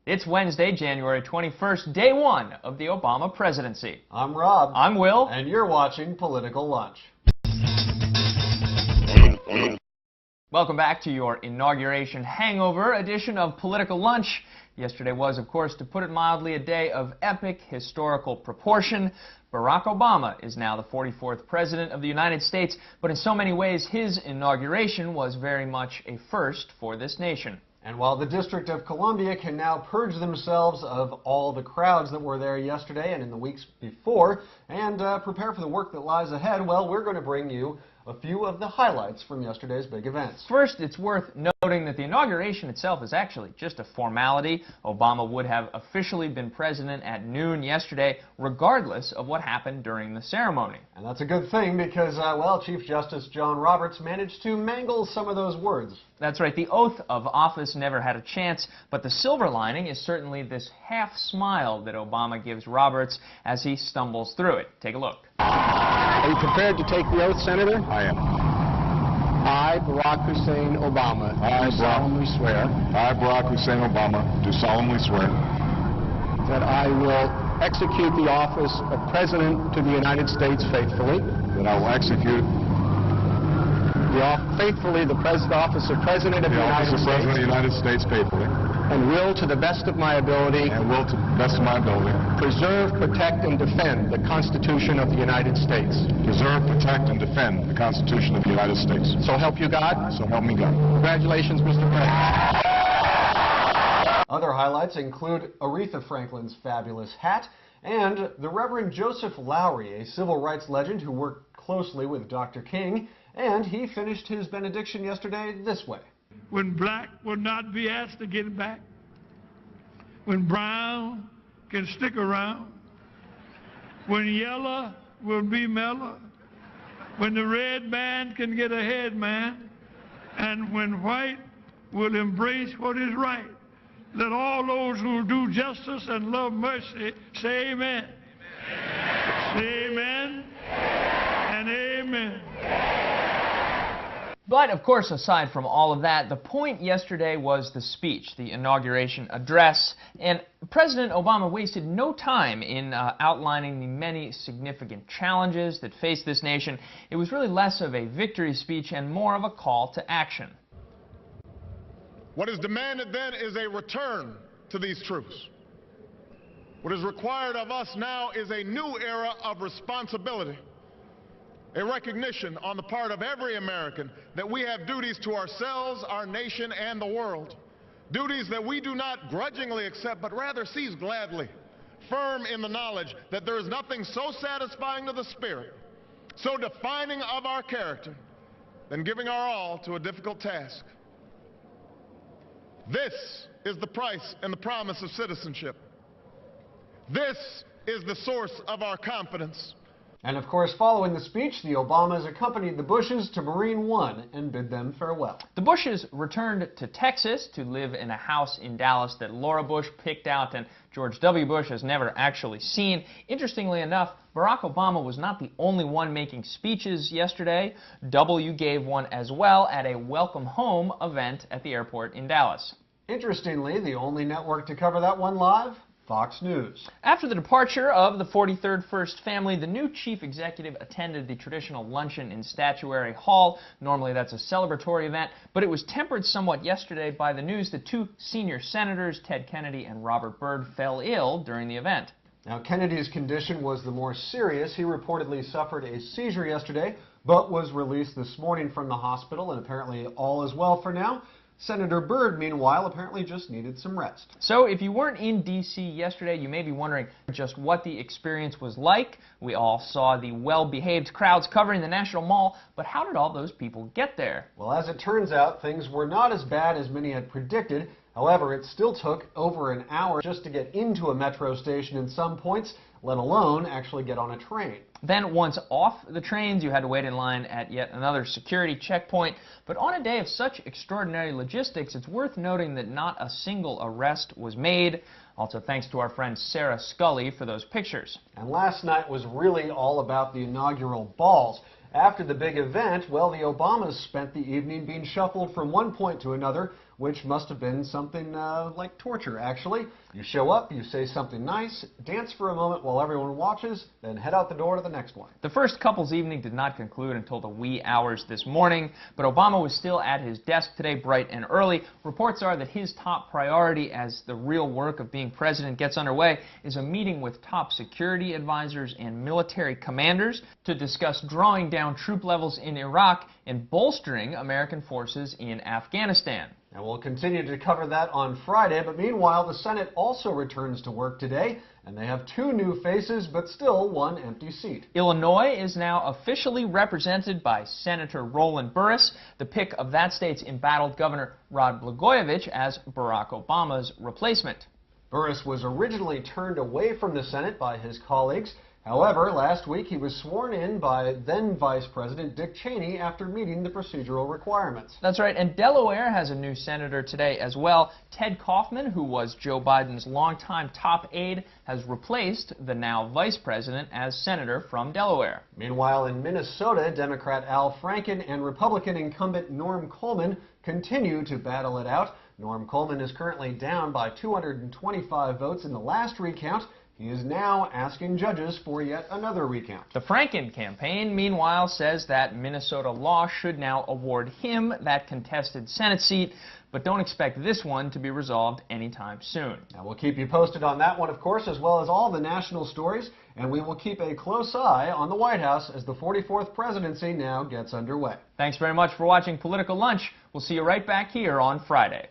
It's Wednesday, January 21st, day one of the Obama presidency. I'm Rob. I'm Will. And you're watching Political Lunch. Welcome back to your inauguration hangover edition of Political Lunch. Yesterday was, of course, to put it mildly, a day of epic historical proportion. Barack Obama is now the 44th President of the United States, but in so many ways his inauguration was very much a first for this nation. And while the District of Columbia can now purge themselves of all the crowds that were there yesterday and in the weeks before and prepare for the work that lies ahead, well, we're going to bring you a few of the highlights from yesterday's big events. First, it's worth noting that the inauguration itself is actually just a formality. Obama would have officially been president at noon yesterday, regardless of what happened during the ceremony. And that's a good thing because, well, Chief Justice John Roberts managed to mangle some of those words. That's right. The oath of office never had a chance, but the silver lining is certainly this half smile that Obama gives Roberts as he stumbles through it. Take a look. Are you prepared to take the oath, Senator? I am. I, Barack Hussein Obama, do solemnly swear. I, Barack Hussein Obama, do solemnly swear. That I will execute the office of President to the United States faithfully. That I will execute faithfully the office of President of the United States. President of the United States faithfully. And will, to the best of my ability, preserve, protect, and defend the Constitution of the United States. Preserve, protect, and defend the Constitution of the United States. So help you God. So help me God. Congratulations, Mr. President. Other highlights include Aretha Franklin's fabulous hat and the Reverend Joseph Lowry, a civil rights legend who worked closely with Dr. King, and he finished his benediction yesterday this way. When black will not be asked to get back, when brown can stick around, when yellow will be mellow, when the red man can get ahead, man, and when white will embrace what is right. Let all those who do justice and love mercy say amen. Amen. Say amen and amen. But, of course, aside from all of that, the point yesterday was the speech, the inauguration address, and President Obama wasted no time in outlining the many significant challenges that face this nation. It was really less of a victory speech and more of a call to action. What is demanded then is a return to these truths. What is required of us now is a new era of responsibility. A recognition on the part of every American that we have duties to ourselves, our nation, and the world. Duties that we do not grudgingly accept, but rather seize gladly, firm in the knowledge that there is nothing so satisfying to the spirit, so defining of our character, than giving our all to a difficult task. This is the price and the promise of citizenship. This is the source of our confidence. And of course, following the speech, the Obamas accompanied the Bushes to Marine One and bid them farewell. The Bushes returned to Texas to live in a house in Dallas that Laura Bush picked out and George W. Bush has never actually seen. Interestingly enough, Barack Obama was not the only one making speeches yesterday. W gave one as well at a welcome home event at the airport in Dallas. Interestingly, the only network to cover that one live, Fox News. After the departure of the 43rd First Family, the new chief executive attended the traditional luncheon in Statuary Hall. Normally that's a celebratory event, but it was tempered somewhat yesterday by the news that two senior senators, Ted Kennedy and Robert Byrd, fell ill during the event. Now, Kennedy's condition was the more serious. He reportedly suffered a seizure yesterday, but was released this morning from the hospital, and apparently all is well for now. Senator Byrd, meanwhile, apparently just needed some rest. So if you weren't in D.C. yesterday, you may be wondering just what the experience was like. We all saw the well-behaved crowds covering the National Mall, but how did all those people get there? Well, as it turns out, things were not as bad as many had predicted. However, it still took over an hour just to get into a metro station in some points, let alone actually get on a train. Then once off the trains, you had to wait in line at yet another security checkpoint. But on a day of such extraordinary logistics, it's worth noting that not a single arrest was made. Also, thanks to our friend Sarah Scully for those pictures. And last night was really all about the inaugural balls. After the big event, well, the Obamas spent the evening being shuffled from one point to another which must have been something like torture, actually. You show up, you say something nice, dance for a moment while everyone watches, then head out the door to the next one. The first couple's evening did not conclude until the wee hours this morning, but Obama was still at his desk today bright and early. Reports are that his top priority as the real work of being president gets underway is a meeting with top security advisors and military commanders to discuss drawing down troop levels in Iraq and bolstering American forces in Afghanistan. And we'll continue to cover that on Friday, but meanwhile, the Senate also returns to work today, and they have 2 new faces, but still 1 empty seat. Illinois is now officially represented by Senator Roland Burris, the pick of that state's embattled Governor Rod Blagojevich as Barack Obama's replacement. Burris was originally turned away from the Senate by his colleagues. However, last week he was sworn in by then Vice President Dick Cheney after meeting the procedural requirements. That's right, and Delaware has a new senator today as well. Ted Kaufman, who was Joe Biden's longtime top aide, has replaced the now Vice President as senator from Delaware. Meanwhile, in Minnesota, Democrat Al Franken and Republican incumbent Norm Coleman continue to battle it out. Norm Coleman is currently down by 225 votes in the last recount. He is now asking judges for yet another recount. The Franken campaign, meanwhile, says that Minnesota law should now award him that contested Senate seat, but don't expect this one to be resolved anytime soon. Now, we'll keep you posted on that one, of course, as well as all the national stories, and we will keep a close eye on the White House as the 44th presidency now gets underway. Thanks very much for watching Political Lunch. We'll see you right back here on Friday.